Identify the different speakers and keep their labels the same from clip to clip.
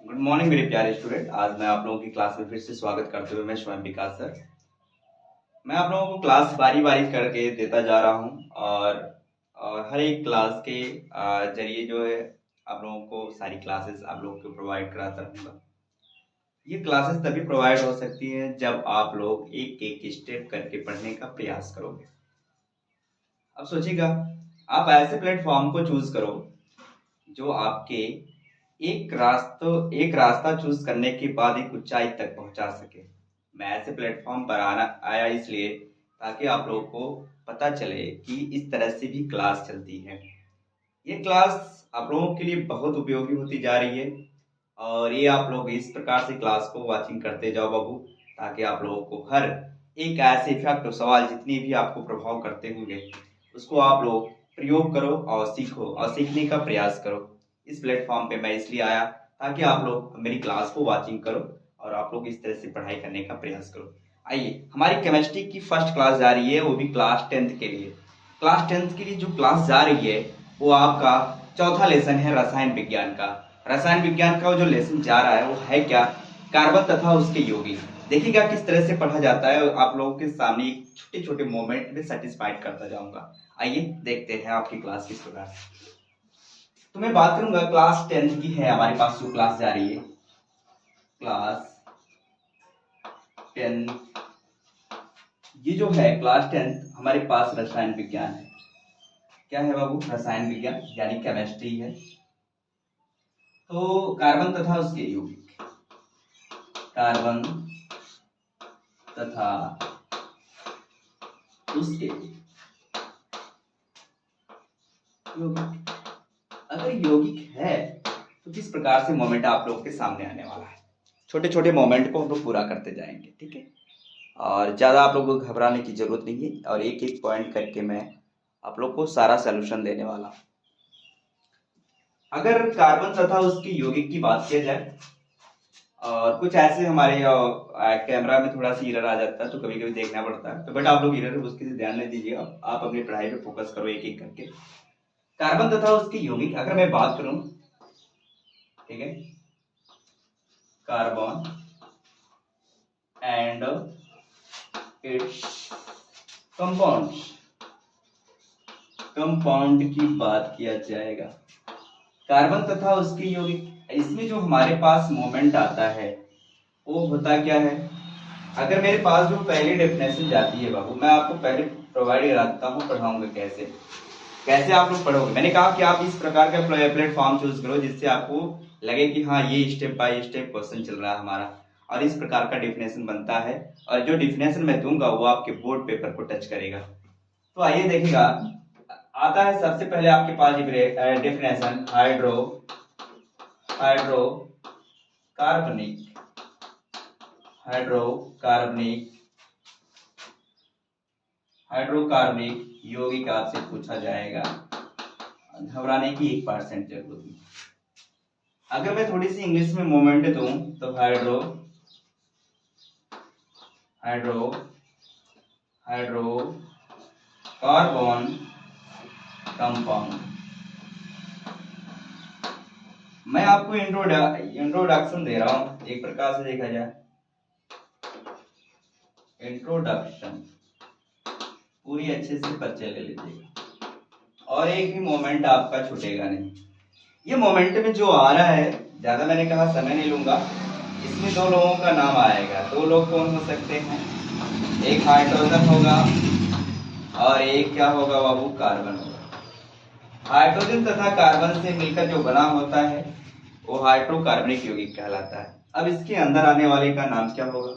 Speaker 1: Good morning मेरे प्यारे student. आज मैं आप लोगों की क्लास में फिर से स्वागत करते हुए मैं स्वयं विकास सर। मैं आप लोगों को क्लास बारी बारी करके देता जा रहा हूं और हर एक क्लास के जरिए जो है आप लोगों को सारी क्लासेस आप लोगों को प्रोवाइड कराता रहूंगा। ये क्लासेस तभी प्रोवाइड हो सकती हैं जब आप लोग एक एक स्टेप करके पढ़ने का प्रयास करोगे। अब सोचिएगा, आप ऐसे प्लेटफॉर्म को चूज करो जो आपके एक रास्ता चूज करने के बाद एक ऊंचाई तक पहुंचा सके। मैं ऐसे प्लेटफॉर्म पर आना आया इसलिए ताकि आप लोगों को पता चले कि इस तरह से भी क्लास चलती है। ये क्लास आप लोगों के लिए बहुत उपयोगी होती जा रही है और ये आप लोग इस प्रकार से क्लास को वाचिंग करते जाओ बाबू, ताकि आप लोगों को हर एक ऐसे इफेक्ट सवाल जितनी भी आपको प्रभाव करते होंगे उसको आप लोग प्रयोग करो और सीखो और सीखने का प्रयास करो। इस प्लेटफॉर्म पे मैं इसलिए आया ताकि आप लोग मेरी क्लास को वाचिंग करो और आप लोग इस तरह से पढ़ाई करने का प्रयास करो। आइए, हमारी केमिस्ट्री की फर्स्ट क्लास जा रही है, वो भी क्लास 10th के लिए। क्लास 10th के लिए जो क्लास जा रही है वो आपका चौथा लेसन है रसायन विज्ञान का। रसायन विज्ञान का जो लेसन जा रहा है वो है क्या? कार्बन तथा उसके यौगिक। देखिएगा किस तरह से पढ़ा जाता है, आप लोगों के सामने छोटे छोटे मोमेंट में सेटिस्फाइड करता जाऊंगा। आइए देखते हैं आपकी क्लास किस प्रकार से। तो मैं बात करूंगा क्लास 10th की है हमारे पास जो क्लास जा रही है। क्लास 10 ये जो है क्लास 10th हमारे पास रसायन विज्ञान है। क्या है बाबू? रसायन विज्ञान यानी केमिस्ट्री है। तो कार्बन तथा उसके यौगिक, कार्बन तथा उसके यौगिक। अगर यौगिक है तो किस प्रकार से मोमेंट आप लोगों के सामने आने वाला है। छोटे छोटे मोमेंट को हम लोग पूरा करते जाएंगे, ठीक है। और ज़्यादा आप लोगों को घबराने की जरूरत नहीं है और एक एक पॉइंट करके मैं आप लोग को सारा सोल्यूशन देने वाला हूँ। अगर कार्बन तथा उसकी यौगिक की बात किया जाए और कुछ ऐसे हमारे कैमरा में थोड़ा सा एरर आ जाता है तो कभी कभी देखना पड़ता है, तो बट आप लोग एरर उसके से ध्यान नहीं दीजिएगा, आप अपनी पढ़ाई पे फोकस करो एक एक करके। कार्बन तथा उसकी यौगिक अगर मैं बात करूं, ठीक है, carbon and it's compounds, compound की बात किया जाएगा। कार्बन तथा उसके यौगिक, इसमें जो हमारे पास मोमेंट आता है वो होता क्या है? अगर मेरे पास जो पहली डेफिनेशन जाती है बाबू, मैं आपको पहले प्रोवाइड कराता हूँ, पढ़ाऊंगा कैसे कैसे आप लोग पढ़ोगे। मैंने कहा कि आप इस प्रकार का प्लेटफॉर्म चूज करो जिससे आपको लगे कि हाँ ये स्टेप बाय स्टेप क्वेश्चन चल रहा है हमारा और इस प्रकार का डेफिनेशन बनता है और जो डेफिनेशन मैं दूंगा वो आपके बोर्ड पेपर को टच करेगा। तो आइए देखिएगा, आता है सबसे पहले आपके पास डेफिनेशन हाइड्रो कार्बनिक, हाइड्रोकार्बनिक हाइड्रोकार्बनिक यौगिक आपसे पूछा जाएगा। घबराने की 1% जरूरत नहीं। अगर मैं थोड़ी सी इंग्लिश में मोमेंट दूं तो hydro hydro hydro carbon compound. मैं आपको इंट्रोडक्शन दे रहा हूं, एक प्रकार से देखा जाए इंट्रोडक्शन, पूरी अच्छे से परिचय ले लीजिएगा और एक भी मोमेंट आपका छूटेगा नहीं। ये मोमेंट में जो आ रहा है, ज्यादा मैंने कहा समय नहीं लूंगा, इसमें दो लोगों का नाम आएगा। दो लोग कौन हो सकते हैं? एक हाइड्रोजन होगा और एक क्या होगा बाबू? कार्बन होगा। हाइड्रोजन तथा कार्बन से मिलकर जो बना होता है वो हाइड्रोकार्बनिक यौगिक कहलाता है। अब इसके अंदर आने वाले का नाम क्या होगा?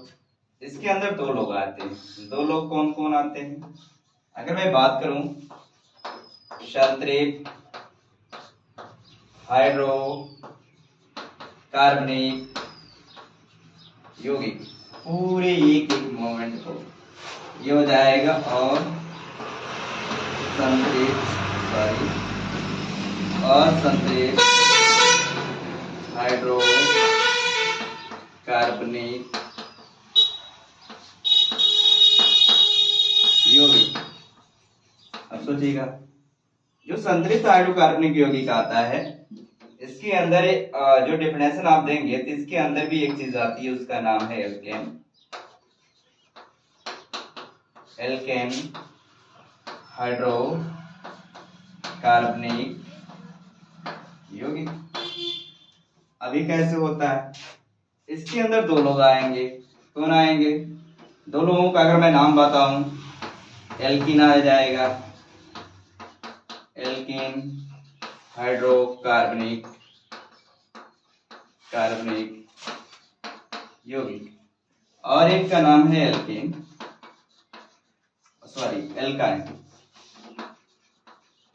Speaker 1: इसके अंदर दो लोग आते हैं। दो लोग कौन कौन आते हैं? अगर मैं बात करूं, संतृप्त हाइड्रोकार्बनिक यौगिक, पूरे एक एक मोमेंट को ये हो जाएगा और असंतृप्त हाइड्रोकार्बनिक यौगिक। अब सोचिएगा, जो संतृप्त हाइड्रोकार्बनिक यौगिक आता है इसके अंदर जो डेफिनेशन आप देंगे तो इसके अंदर भी एक चीज आती है, उसका नाम है एल्केन। एल्केन हाइड्रोकार्बनिक यौगिक। अभी कैसे होता है, इसके अंदर दो लोग आएंगे। कौन आएंगे? दो लोगों का अगर मैं नाम बताऊं, एल्कीन आ जाएगा, एल्कीन हाइड्रोकार्बनिक यौगिक। और एक का नाम है एल्केन, सॉरी एल्काइन,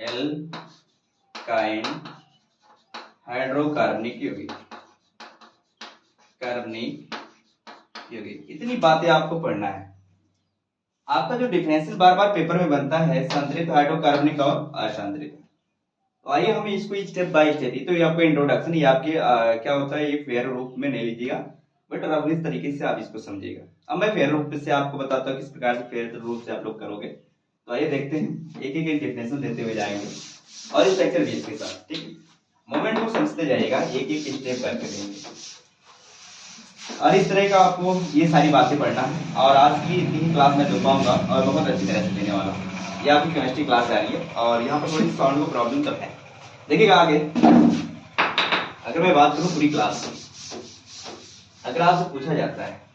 Speaker 1: एल्काइन हाइड्रोकार्बनिक यौगिक, कार्बनिक यौगिक। इतनी बातें आपको पढ़ना है। आपका जो डिफरेंशियल बार बार पेपर में बनता है संतृप्त हाइड्रोकार्बनिक और असंतृप्त, तो आइए हम इसको स्टेप बाय स्टेप, तो ये आपका इंट्रोडक्शन, ये आपके क्या होता है, ये फेयर रूप में नहीं लीजिएगा, बट रफली इस तरीके से आप इसको समझिएगा। अब मैं फेयर रूप से आपको बताता हूँ किस प्रकार से फेयर रूप से आप लोग करोगे। तो आइए देखते हैं, एक एक डेफिनेशन देते हुए जाएंगे और इस लेक्चर भी इसके साथ, ठीक है। मोमेंट को समझते जाइएगा, एक एक स्टेप करके देंगे और इस तरह का आपको ये सारी बातें पढ़ना है। और आज की इतनी क्लास मैं दे पाऊंगा और बहुत अच्छी तरह से देने वाला हूँ। ये आपकी केमिस्ट्री क्लास आ रही है और यहाँ पर थोड़ी साउंड को प्रॉब्लम तब है, देखिएगा आगे। अगर मैं बात करूं पूरी क्लास की, अगर आपसे पूछा जाता है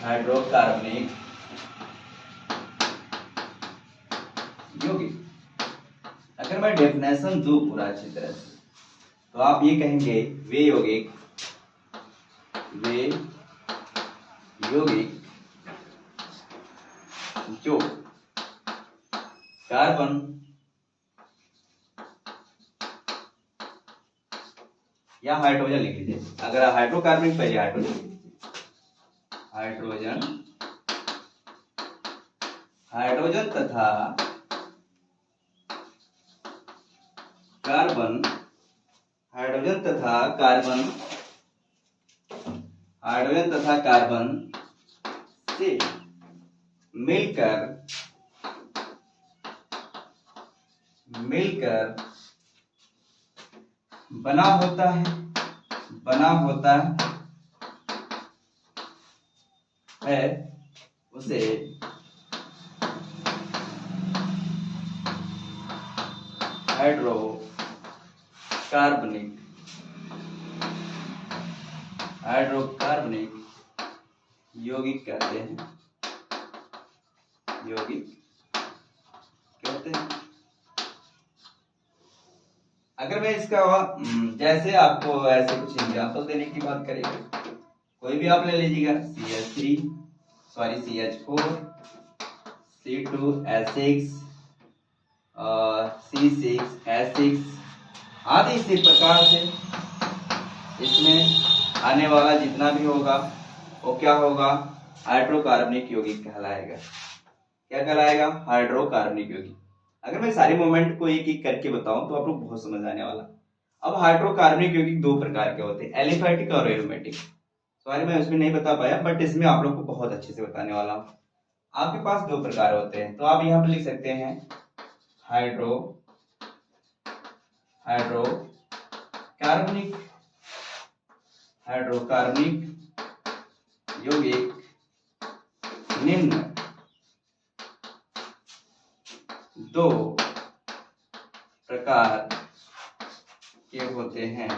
Speaker 1: हाइड्रोकार्बनिक यौगिक, अगर मैं डेफिनेशन दूं पूरा अच्छी तरह से, तो आप ये कहेंगे वे यौगिक जो कार्बन या हाइड्रोजन लिख लीजिए, अगर हाइड्रोकार्बनिक पहले हाइड्रोजन तथा कार्बन, हाइड्रोजन तथा कार्बन से मिलकर बना होता है उसे हाइड्रोकार्बनिक यौगिक कहते हैं। अगर मैं इसका जैसे आपको ऐसे कुछ एग्जांपल देने की बात करेंगे, कोई भी आप ले लीजिएगा, CH4, C2H6, C6H6 आदि। इसी प्रकार से इसमें आने वाला जितना भी होगा वो क्या होगा, हाइड्रोकार्बनिक यौगिक कहलाएगा। क्या कहलाएगा? हाइड्रोकार्बनिक यौगिक। अगर मैं सारे मोमेंट को एक एक करके बताऊं तो आप लोग बहुत समझ आने वाला। अब हाइड्रोकार्बनिक यौगिक दो प्रकार के होते हैं, एलिफैटिक और एरोमेटिक। सॉरी मैं उसमें नहीं बता पाया, बट इसमें आप लोग को बहुत अच्छे से बताने वाला हूं। आपके पास दो प्रकार होते हैं, तो आप यहाँ पर लिख सकते हैं हाइड्रोकार्बनिक यौगिक निम्न दो प्रकार के होते हैं।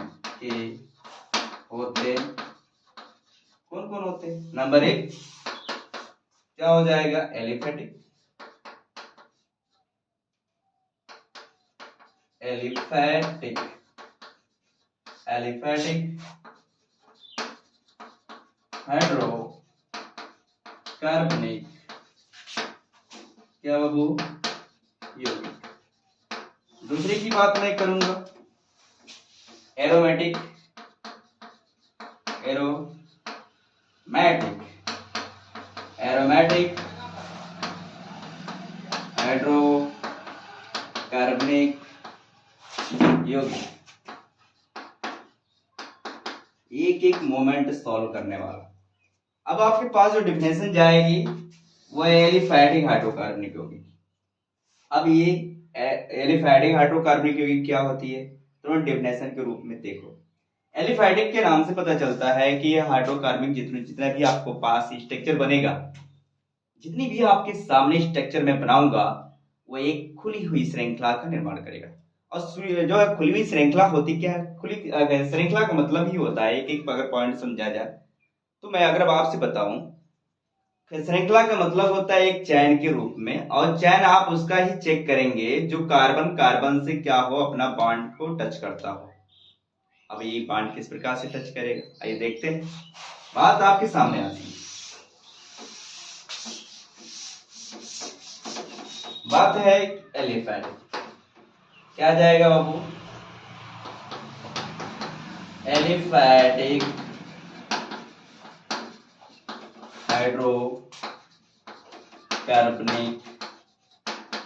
Speaker 1: कौन कौन होते हैं? नंबर एक क्या हो जाएगा, एलिफैटिक हाइड्रोकार्बनिक क्या बाबू, यौगिक। दूसरे की बात मैं करूंगा, एरोमेटिक हाइड्रोकार्बनिक यौगिक। एक एक मोमेंट सॉल्व करने वाला। अब आपके पास जो डिफिनेशन जाएगी वो एलिफैटिक हाइड्रोकार्बनिक यौगिक। अब ये एलिफैटिक हाइड्रोकार्बनिक यौगिक क्या होती है, तुरंत डेफिनेशन के रूप में देखो। एलिफैटिक के नाम से पता चलता है कि ये हाइड्रोकार्बनिक जितना भी आपको पास स्ट्रक्चर बनेगा, जितनी भी आपके सामने स्ट्रक्चर में बनाऊंगा, वो एक खुली हुई श्रृंखला का निर्माण करेगा। और जो है खुली हुई श्रृंखला होती क्या है, खुली श्रृंखला का मतलब ही होता है, एक एक अगर पॉइंट समझा जाए तो मैं अगर आपसे बताऊं, श्रृंखला का मतलब होता है एक चैन के रूप में, और चैन आप उसका ही चेक करेंगे जो कार्बन कार्बन से क्या हो, अपना बॉन्ड को टच करता हो। अब ये बॉन्ड किस प्रकार से टच करेगा, आइए देखते हैं। बात आपके सामने आती है, बात है एलिफैटिक। क्या जाएगा बाबू, एलिफैटिक हाइड्रोकार्बनिक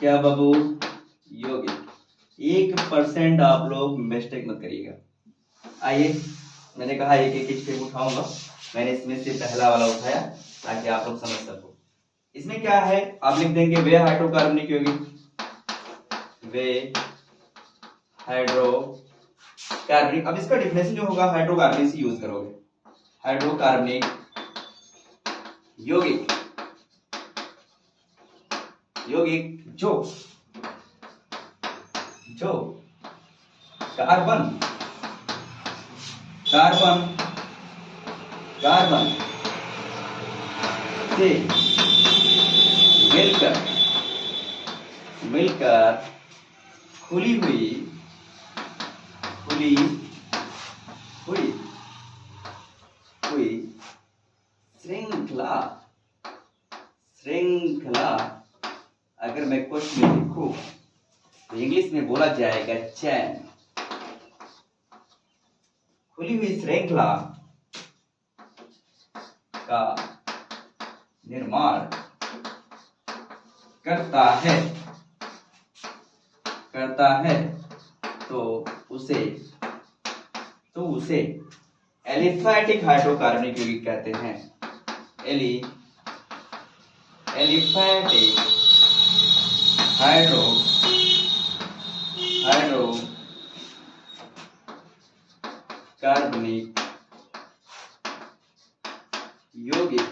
Speaker 1: क्या बाबू, यौगिक। 1% आप लोग मिस्टेक मत करिएगा। आइए, मैंने कहा एक एक स्टेप उठाऊंगा, मैंने इसमें से पहला वाला उठाया ताकि आप लोग समझ सको। इसमें क्या है, आप लिख देंगे वे हाइड्रोकार्बनिक यौगिक, वे हाइड्रोकार्बनिक। अब इसका डिफिनेशन जो होगा हाइड्रोकार्बनिक से यूज करोगे, हाइड्रोकार्बनिक यौगिक, यौगिक जो कार्बन कार्बन कार्बन से मिलकर खुली हुई श्रृंखला अगर मैं क्वेश्चन में लिखूं तो इंग्लिश में बोला जाएगा चैन। खुली हुई श्रृंखला का निर्माण करता है तो उसे एलिफैटिक हाइड्रोकार्बनिक यौगिक कहते हैं। एलिफैटिक हाइड्रोकार्बनिक यौगिक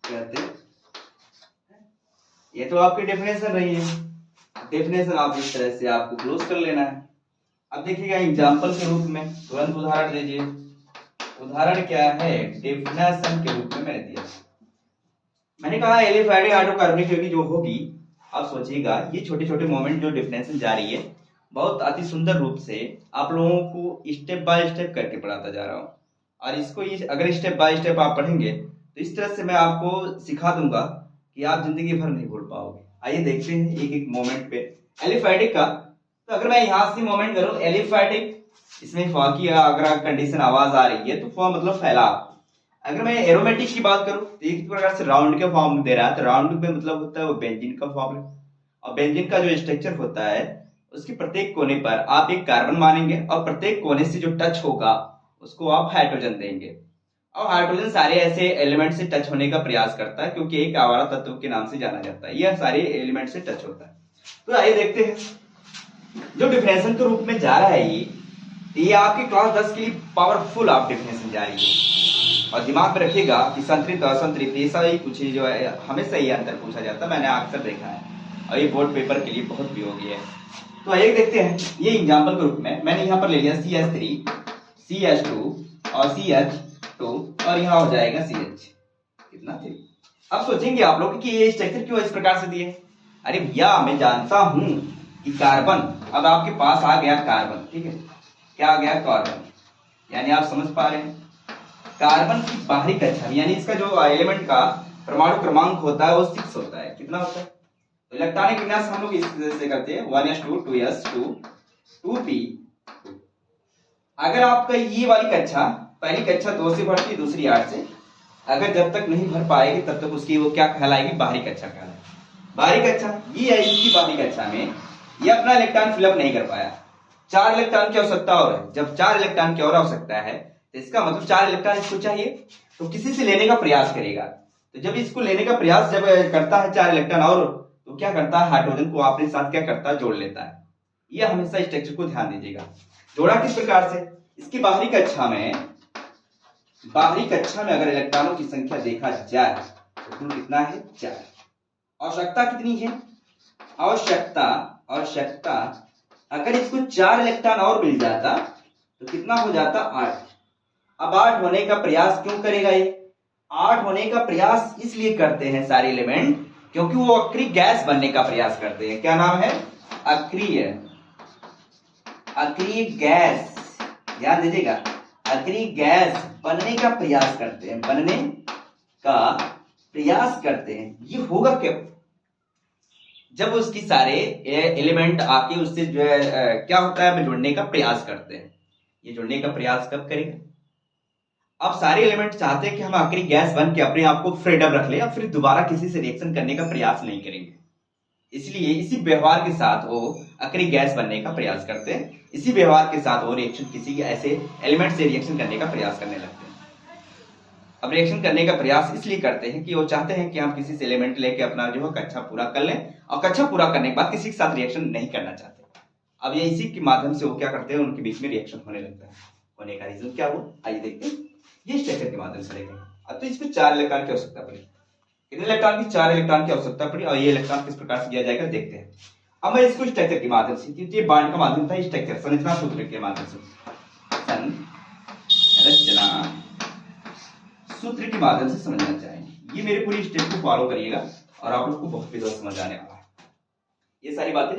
Speaker 1: कहते हैं। ये तो आपकी डेफिनेशन रही है, डेफिनेशन आप इस तरह से आपको क्लोज कर लेना है। अब देखिएगा एग्जाम्पल के रूप में तुरंत उदाहरण दीजिए। उदाहरण क्या है, डेफिनेशन के रूप में मैंने दिया, मैंने कहा एलिफैटिक हाइड्रोकार्बनिक यौगिक जो होगी। आप सोचिएगा ये छोटे छोटे मोमेंट जो डेफिनेशन जा रही है, बहुत अति सुंदर रूप से आप लोगों को स्टेप बाय स्टेप करके पढ़ाता जा रहा हूँ। और इसको अगर स्टेप बाय स्टेप आप पढ़ेंगे तो इस तरह से मैं आपको सिखा दूंगा कि आप जिंदगी भर नहीं भूल पाओगे। आइए देखते हैं एक एक मोमेंट पे एलिफैटिक का। तो अगर मैं यहां से मोमेंट करूं एलिफैटिक, इसमें फॉ की अगर कंडीशन आवाज आ रही है तो फॉ मतलब फैलाव। अगर मैं एरोमेटिक की बात करूं तो एक प्रकार से राउंड के फॉर्म दे रहा है, तो राउंड में मतलब होता है वो बेंजीन का फॉर्म है। और बेंजीन का जो स्ट्रक्चर होता है उसके प्रत्येक कोने पर आप एक कार्बन मानेंगे और प्रत्येक कोने से जो टच होगा उसको आप हाइड्रोजन देंगे। और हाइड्रोजन सारे ऐसे एलिमेंट से टच होने का प्रयास करता है क्योंकि एक आवारा तत्व के नाम से जाना जाता है, यह सारे एलिमेंट से टच होता है। तो आइए देखते हैं जो डिफिनेशन के रूप में जा रहा है ये आपकी क्लास 10 के लिए पावरफुल आप डिफिनेशन जा रही है। और दिमाग में रखिएगा कि संतृप्त असंतृप्त ऐसा ही कुछ जो है हमेशा ये अंतर पूछा जाता है, मैंने अक्सर देखा है और ये बोर्ड पेपर के लिए बहुत उपयोगी है। तो आइए देखते हैं ये एग्जाम्पल के रूप में मैंने यहाँ पर ले लिया CH3 CH2 और CH2 और यहाँ हो जाएगा CH कितना थे। अब सोचेंगे आप लोग कि ये स्ट्रक्चर क्यों इस प्रकार से दिए। अरे भैया मैं जानता हूं कि कार्बन, अब आपके पास आ गया कार्बन, ठीक है, क्या आ गया कार्बन, यानी आप समझ पा रहे हैं कार्बन की बाहरी कक्षा यानी इसका जो एलिमेंट का परमाणु क्रमांक होता है वो 6 होता है। कितना होता है, तो इलेक्ट्रॉनिक विन्यास हम लोग इस तरह से करते हैं 1s2 2s2 2p। अगर आपका ये वाली कक्षा पहली कक्षा 2 से भरती है दूसरी 8 से, अगर जब तक नहीं भर पाएगी तब तक उसकी वो क्या कहलाएगी, बाहरी कक्षा कहलाएगी। बाहरी कक्षा ये है, इसकी बाहरी कक्षा में ये अपना इलेक्ट्रॉन फिलअप नहीं कर पाया, 4 इलेक्ट्रॉन की आवश्यकता और है। जब 4 इलेक्ट्रॉन की और आवश्यकता है तो तो इसका मतलब 4 इलेक्ट्रॉन इसको चाहिए, तो किसी से लेने का प्रयास करेगा। तो जब इसको लेने का प्रयास जब करता है 4 इलेक्ट्रॉन और, तो क्या करता है, हाइड्रोजन को अपने साथ क्या करता है, जोड़ लेता है। ये हमेशा स्ट्रक्चर को ध्यान दीजिएगा। जोड़ा किस प्रकार से, इसकी बाहरी कक्षा में अगर इलेक्ट्रॉनों की संख्या देखा जाए तो कुल कितना है, 4। आवश्यकता कितनी है, आवश्यकता अगर इसको 4 इलेक्ट्रॉन और मिल जाता तो कितना हो जाता, 8। अब 8 होने का प्रयास क्यों करेगा ये, 8 होने का प्रयास इसलिए करते हैं सारे एलिमेंट क्योंकि वो अक्रिय गैस बनने का प्रयास करते हैं। क्या नाम है, अक्रिय गैस, ध्यान दीजिएगा, अक्रिय गैस बनने का प्रयास करते हैं। ये होगा क्या, जब उसकी सारे एलिमेंट आके उससे जो है क्या होता है, जुड़ने का प्रयास करते हैं। ये जुड़ने का प्रयास कब करेगा, अब सारे एलिमेंट चाहते हैं कि हम आखिरी गैस बन के अपने आप को फ्रीडम रख ले और फिर दोबारा किसी से रिएक्शन करने का प्रयास नहीं करेंगे। इसलिए इसी व्यवहार के साथ वो आखिरी गैस बनने का प्रयास करते हैं। इसी व्यवहार के साथ वो रिएक्शन किसी ऐसे एलिमेंट से रिएक्शन करने का प्रयास करने लगते हैं। अब रिएक्शन करने का प्रयास इसलिए करते हैं कि वो चाहते हैं कि हम किसी से एलिमेंट लेके अपना जो है कक्षा पूरा कर लें, और कक्षा पूरा करने के बाद किसी के साथ रिएक्शन नहीं करना चाहते। अब ये इसी के माध्यम से वो क्या करते हैं, उनके बीच में रिएक्शन होने लगता है। होने का रीजन क्या हुआ, आइए देखते हैं। ये स्ट्रक्चर के माध्यम से लेंगे। अब तो इसमें 4 इलेक्ट्रॉन की आवश्यकता पड़ी, कितने इलेक्ट्रॉन की, 4 इलेक्ट्रॉन की आवश्यकता पड़ी, और ये इलेक्ट्रॉन किस प्रकार से दिया जाएगा देखते हैं। अब मैं इसको स्ट्रक्चर के माध्यम से, क्योंकि ये बांड का माध्यम था, स्ट्रक्चर संरचना सूत्र के माध्यम से, संरचना सूत्र के माध्यम से समझना चाहेंगे। ये मेरे पूरी स्टेप को फॉलो करिएगा और आप लोग को बहुत बेहतर समझ आने वाला है। ये सारी बातें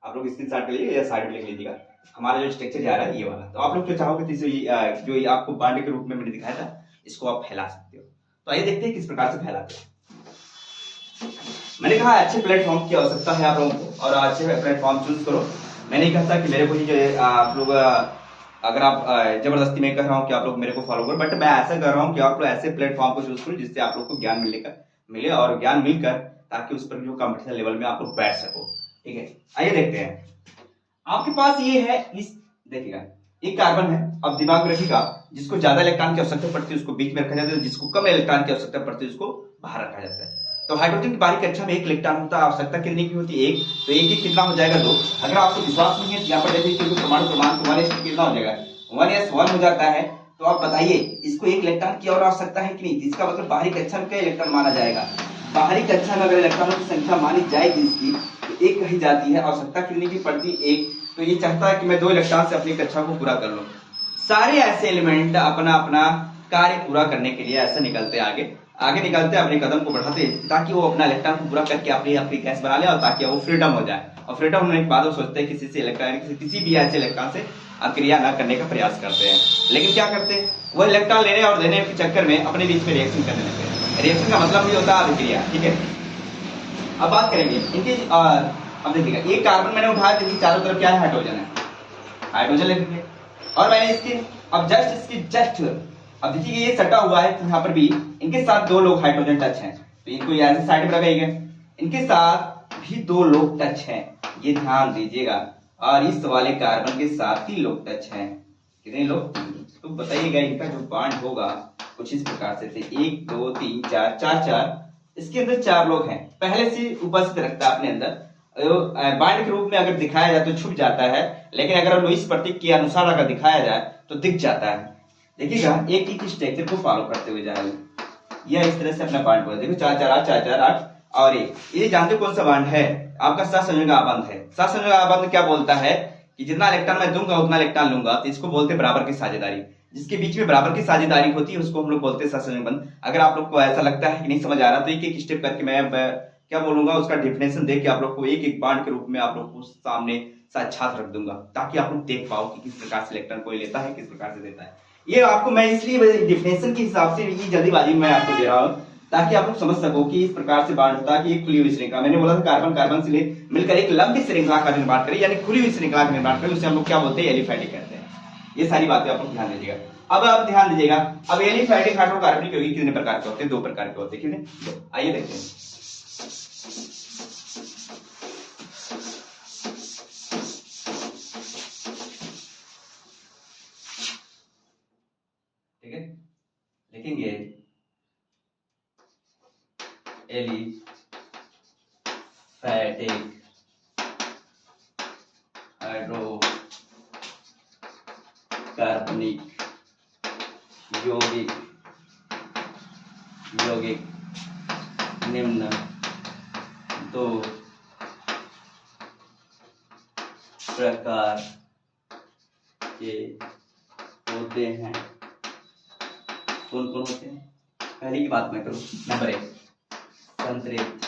Speaker 1: आप लोग स्क्रीनशॉट कर लीजिएगा या साइड में लिख लीजिएगा। हमारा जो स्ट्रक्चर जा रहा है ये वाला, तो आप लोग जो चाहोगे जो आपको बांड के रूप में मैंने दिखाया था, इसको आप फैला सकते हो। तो आइए देखते हैं किस प्रकार से फैलाते हैं। मैंने कहा अच्छे प्लेटफॉर्म की आवश्यकता है आप लोगों को, और अच्छे प्लेटफॉर्म चूज करो। मैंने कहता कि मेरे को ही जो आप लोग, अगर आप जबरदस्ती में कह रहा हूँ कि आप लोग मेरे को फॉलो करो, बट मैं ऐसा कर रहा हूँ कि आप लोग ऐसे प्लेटफॉर्म को चूज करो जिससे आप लोग को ज्ञान मिले और ज्ञान मिलकर ताकि उस पर जो कॉम्पिटिशन लेवल में आप लोग बैठ सको। ठीक है, आइए देखते हैं। आपके पास ये है, इस देखिएगा एक कार्बन है। अब दिमाग में रखिएगा, जिसको ज्यादा इलेक्ट्रॉन की आवश्यकता पड़ती है उसको बीच में रखा जाता है, जिसको कम इलेक्ट्रॉन की आवश्यकता पड़ती है उसको बाहर रखा जाता है। तो हाइड्रोजन की बाहरी कक्षा में 1 इलेक्ट्रॉन होता है, आवश्यकता कितने की होती है, 1। तो 1 कितना हो जाएगा, 2। अगर आपको विश्वास नहीं है, यहाँ पर देखिए प्रमाण तो 1s कितना हो जाएगा, 1s 1 हो जाता है। तो आप बताइए इसको 1 इलेक्ट्रॉन की और आवश्यकता है कि नहीं, इसका मतलब बाहरी कक्षा में क्या इलेक्ट्रॉन माना जाएगा, बाहरी कक्षा में अगर इलेक्ट्रॉनों की संख्या मानी जाएगी इसकी तो 1 कही जाती है। आवश्यकता कितने की पड़ती है, 1। तो ये चाहता है कि मैं 2 इलेक्ट्रॉन से अपनी कक्षा को पूरा कर लूं। सारे ऐसे एलिमेंट अपना अपना कार्य पूरा करने के लिए ऐसे निकलते आगे निकलते अपने कदम को बढ़ाते ताकि वो अपना इलेक्ट्रॉन को पूरा करके अपनी गैस बना ले, और ताकि वो फ्रीडम हो जाए। और फ्रीडम होने के बाद वो सोचते हैं किसी भी ऐसे इलेक्ट्रॉन से क्रिया न करने का प्रयास करते हैं। लेकिन क्या करते हैं, वो इलेक्ट्रॉन लेने और देने के चक्कर में अपने बीच में रिएक्शन करने लगते हैं। रिएक्शन का मतलब भी होता है अभिक्रिया। ठीक है, अब बात करेंगे इनकी। अब देखिएगा, एक कार्बन मैंने उठाया, देखिए चारों तरफ क्या है, हाइड्रोजन लिखेंगे। और मैंने इसकी अब अब देखिए ये सटा हुआ है, तो यहाँ पर भी इनके साथ 2 लोग हाइड्रोजन टच हैं, तो इनको यहाँ से साइड में लगाइएगा। इनके साथ भी 2 लोग टच हैं, ये ध्यान दीजिएगा। और इस वाले कार्बन के साथ 3 लोग टच हैं, कितने लोग, तो बताइएगा इनका जो बॉन्ड होगा कुछ इस प्रकार से थे, 1 2 3 4 4। इसके अंदर 4 लोग हैं, पहले से उपस्थित रखता है अपने अंदर। बाइंड के रूप में अगर दिखाया जाए तो छुप जाता है, लेकिन अगर लुईस प्रतीक के अनुसार अगर दिखाया जाए तो दिख जाता है। देखिएगा एक ही स्ट्रक्चर को फॉलो करते हुए जा रहे हैं। यह इस तरह से अपना बांड बोला, देखो 4 4 8 4 4 8 और 1। ये जानते कौन सा बांड है, आपका सहसंयोजक आबंध है। सहसंयोजक आबंध क्या बोलता है कि जितना इलेक्ट्रॉन मैं दूंगा उतना इलेक्ट्रॉन लूंगा, तो इसको बोलते हैं बराबर की साझेदारी। जिसके बीच में बराबर की साझेदारी होती है उसको हम लोग बोलते हैं सहसंयोजक बंध। अगर आप लोग को ऐसा लगता है कि नहीं समझ आ रहा, तो एक एक स्टेप करके मैं क्या बोलूंगा उसका डेफिनेशन देके आप लोग को एक एक बांड के रूप में आप लोग को सामने साक्षात रख दूंगा, ताकि आप लोग देख पाओ कि किस प्रकार से इलेक्ट्रॉन कोई लेता है, किस प्रकार से देता है। ये आपको मैं इसलिए डेफिनेशन के हिसाब से ये जल्दीबाजी में आपको दे रहा हूं, ताकि आप लोग समझ सको कि इस प्रकार से बांड होता है कि एक खुली हुई श्रृंखला, मैंने बोला था कार्बन कार्बन से मिलकर एक लंबी श्रृंखला का निर्माण करें, यानी खुली हुई श्रृंखला का निर्माण करें, उसे हम लोग क्या बोलते हैं, एलिफैटिक कहते हैं। ये सारी बातें आप लोग ध्यान दीजिएगा। अब आप ध्यान दीजिएगा, अब एलिफैटिक हाइड्रोकार्बनिक यौगिक कितने प्रकार के होते हैं, 2 प्रकार के होते हैं। कितने, आइए देखते हैं। एलिफैटिक हाइड्रोकार्बनिक यौगिक निम्न दो प्रकार के होते हैं। कौन कौन होते हैं? पहले की बात मैं करूं। नंबर 1, संतृप्त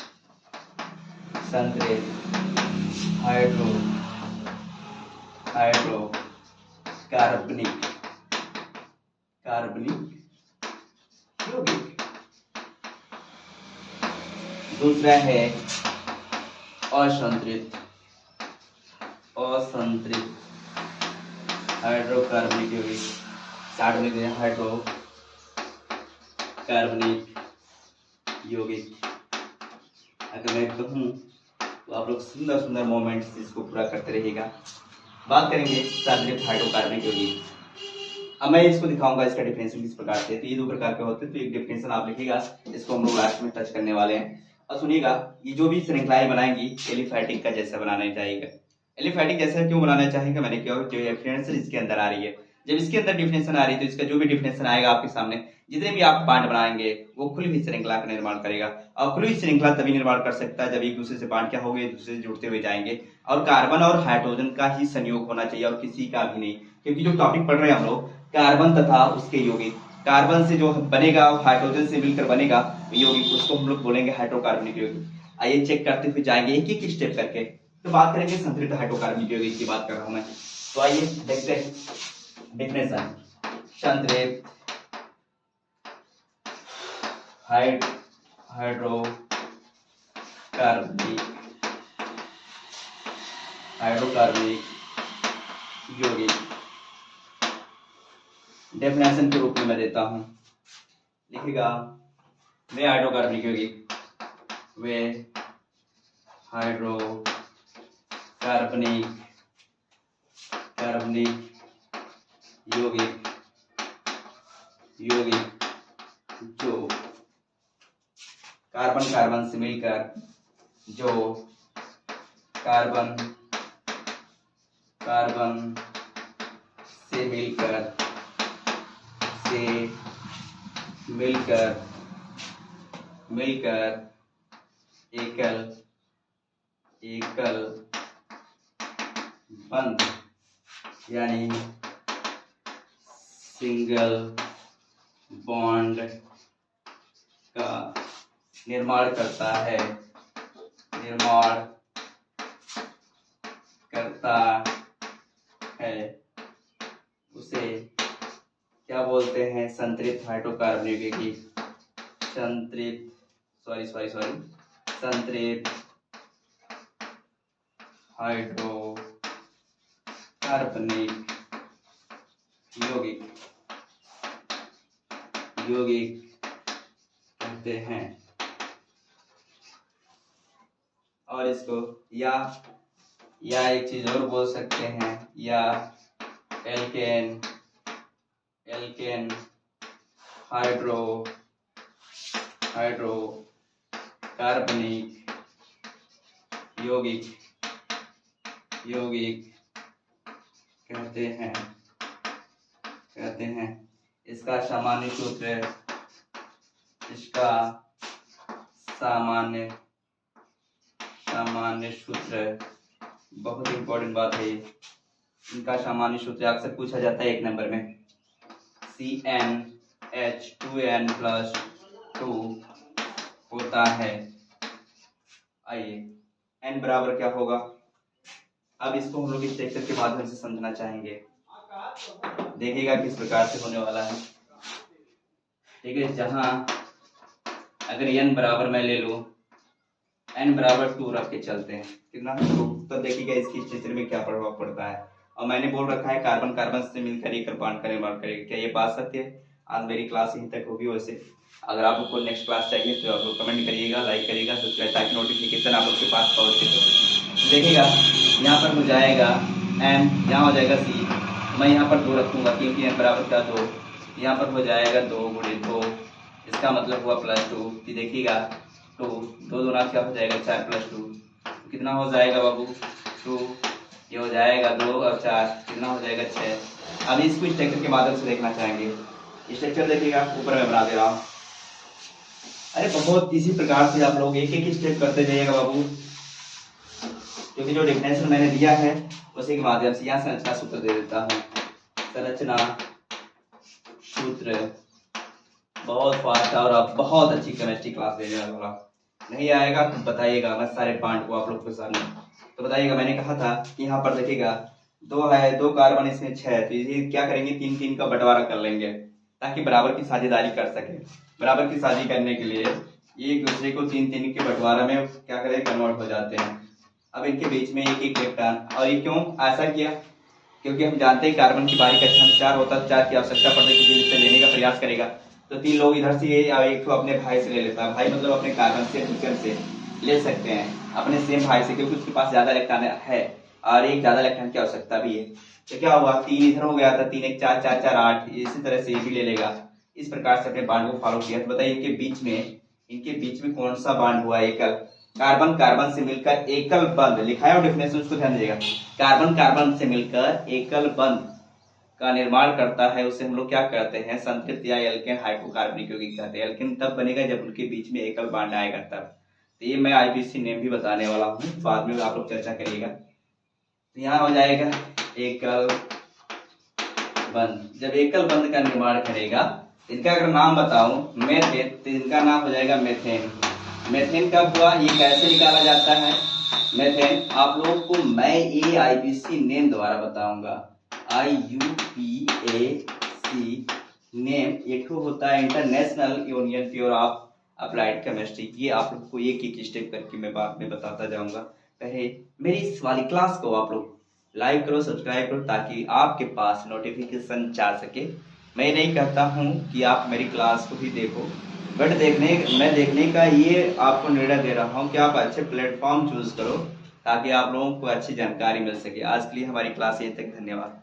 Speaker 1: हाइड्रोकार्बनिक यौगिक। दूसरा है असंतृप्त हाइड्रोकार्बनिक यौगिक। स्टार्ट में दिया हाइड्रोकार्बनिक यौगिक। अगर मैं कहूँ तो आप लोग सुंदर सुंदर मोमेंट्स इसको पूरा करते रहिएगा। बात करेंगे संतृप्त हाइड्रोकार्बनिक यौगिक। अब मैं इसको दिखाऊंगा इसका डिफिनेशन किस प्रकार से। तो ये दो प्रकार के होते हैं, तो एक डिफिनेशन आप लिखिएगा, इसको हम लोग लास्ट में टच करने वाले हैं। और सुनिएगा, ये जो भी श्रृंखलाएं बनाएंगी एलिफैटिक का जैसा बनाना चाहिए। एलिफैटिक जैसा क्यों बनाना चाहेगा, मैंने क्या जो डिफिनेशन इसके अंदर आ रही है, जब इसके अंदर डिफिनेशन आ रही है तो इसका जो भी डिफिनेशन आएगा आपके सामने, जितने भी आप पार्ट बनाएंगे वो खुली हुई श्रृंखला का निर्माण करेगा। और खुली हुई श्रृंखला तभी निर्माण कर सकता है जब एक दूसरे से पार्ट क्या होंगे, एक दूसरे से जुड़ते हुए जाएंगे। और कार्बन और हाइड्रोजन का ही संयोग होना चाहिए और किसी का भी नहीं, क्योंकि जो टॉपिक पढ़ रहे हैं हम लोग कार्बन तथा उसके यौगिक, कार्बन से जो बनेगा हाइड्रोजन से मिलकर बनेगा यौगिक, उसको हम लोग बोलेंगे हाइड्रोकार्बनिक यौगिक। आइए चेक करते हुए जाएंगे एक एक स्टेप करके। तो बात करेंगे संतृप्त हाइड्रोकार्बनिक यौगिक की बात कर रहा हूं मैं। तो आइए देखते हैं डेफिनेशन। संतृप्त हाइड्रोकार्बनिक यौगिक डेफिनेशन के रूप में मैं देता हूं, लिखेगा वे हाइड्रोकार्बनिक यौगिक, वे हाइड्रोकार्बनिक यौगिक जो कार्बन से मिलकर एकल बंध यानी सिंगल बॉन्ड का निर्माण करता है, उसे क्या बोलते हैं? संतृप्त हाइड्रोकार्बनिक यौगिक। संतृप्त हाइड्रोकार्बनिक यौगिक कहते हैं। और इसको या एक चीज और बोल सकते हैं, या एल्केन हाइड्रोकार्बनिक यौगिक कहते हैं। इसका सामान्य सूत्र बहुत इंपॉर्टेंट बात है। इनका सामान्य सूत्र अक्सर पूछा जाता है 1 नंबर में, CnH2n+2 होता है। आइए n बराबर क्या होगा, अब इसको हम लोग इस सेक्टर के माध्यम से समझना चाहेंगे। देखिएगा किस प्रकार से होने वाला है। ठीक है, जहां अगर n बराबर मैं ले लूं, n बराबर 2 रख के चलते हैं, कितना 2, तो देखिएगा इसकी स्ट्रक्चर में क्या प्रभाव पड़ता है। और मैंने बोल रखा है कार्बन से मिलकर एकल बॉन्ड का निर्माण करेगा। क्या ये बात सत्य है? आज मेरी क्लास यहीं तक होगी। वैसे अगर आप लोग को नेक्स्ट क्लास चाहिए तो आप लोग कमेंट करिएगा, लाइक करिएगा, सब्सक्राइब, ताकि नोटिफिकेशन आप लोग के पास पहुंच सके। देखिएगा यहाँ पर हो जाएगा n, यहाँ हो जाएगा c, मैं यहाँ पर 2 रखूंगा क्योंकि n बराबर का 2, यहाँ पर हो जाएगा 2 × 2, इसका मतलब हुआ +2। देखिएगा 2, 2 दूना क्या हो जाएगा 4 प्लस 2 कितना हो जाएगा बाबू 2, ये हो जाएगा 2 और 4 कितना हो जाएगा 6। अब इसको स्ट्रक्चर के माध्यम से देखना चाहेंगे। स्ट्रक्चर देखिएगा ऊपर में बना दे रहा हूँ। अरे बहुत इसी प्रकार से आप लोग एक एक स्टेप करते जाइएगा बाबू, क्योंकि जो डेफिनेशन मैंने दिया है उसी के माध्यम से यहाँ संरचना सूत्र दे देता हूँ। संरचना सूत्र बहुत फास्ट और आप बहुत अच्छी केमिस्ट्री क्लास देने वाला। नहीं आएगा तो बताइएगा, मैं सारे पॉइंट को आप लोग के सामने तो बताइएगा। मैंने कहा था कि यहाँ पर देखिएगा 2 है, 2 कार्बन इसमें 6 है, तो ये क्या करेंगे 3-3 का बंटवारा कर लेंगे ताकि बराबर की साझेदारी कर सके। बराबर की साझी करने के लिए एक दूसरे को 3-3 के बंटवारा में क्या करें कन्वर्ट हो जाते हैं। अब इनके बीच में एक एक इलेक्ट्रॉन, और ये क्यों ऐसा किया, क्योंकि हम जानते हैं कार्बन की बारीक कक्षा में 4 होता है, 4 की आवश्यकता पड़ती है किसी से लेने का प्रयास करेगा तो 3 लोग इधर से एक तो अपने भाई से ले लेता है, भाई मतलब अपने कार्बन से टिकन से ले सकते हैं अपने सेम भाई से, क्योंकि उसके पास ज्यादा इलेक्ट्रॉन है और एक ज्यादा इलेक्ट्रॉन की आवश्यकता भी है। तो क्या हुआ 3 इधर हो गया था, 3 1 4 4 4 8, इसी तरह से ये भी ले लेगा। इस प्रकार से अपने बांड को फॉलो किया। तो बताइए इनके बीच में कौन सा बांड हुआ, एकल कार्बन कार्बन से मिलकर एकल बंध लिखा है और डेफिनेशन उसको ध्यान दीजिएगा। कार्बन कार्बन से मिलकर एकल बंध का निर्माण करता है, उसे हम लोग क्या कहते हैं संतृप्त या एल्केन हाइड्रोकार्बनिक यौगिक कहते हैं। एल्केन तब बनेगा जब उनके बीच में एकल बॉन्ड आएगा तब। तो ये मैं आईपीसी नेम भी बताने वाला हूँ, बाद में आप लोग चर्चा करिएगा। तो यहाँ हो जाएगा एकल बंध। जब एकल बंध का निर्माण करेगा, इनका अगर नाम बताऊं मेथेन, तो इनका नाम हो जाएगा मेथेन। मेथेन कब हुआ, ये कैसे निकाला जाता है मेथेन, आप लोगों को मैं ये आईपीसी नेम द्वारा बताऊंगा। IUPAC नेम एक होता है international union pure of applied chemistry. ये आप लोग को एक एक स्टेप करके मैं बाद में बताता जाऊंगा। पहले मेरी इस वाली क्लास को आप लोग लाइक करो, सब्सक्राइब करो, ताकि आपके पास नोटिफिकेशन जा सके। मैं नहीं कहता हूँ कि आप मेरी क्लास को ही देखो, बट मैं देखने का ये आपको निर्णय दे रहा हूँ कि आप अच्छे प्लेटफॉर्म चूज करो ताकि आप लोगों को अच्छी जानकारी मिल सके। आज के लिए हमारी क्लास यहीं तक, धन्यवाद।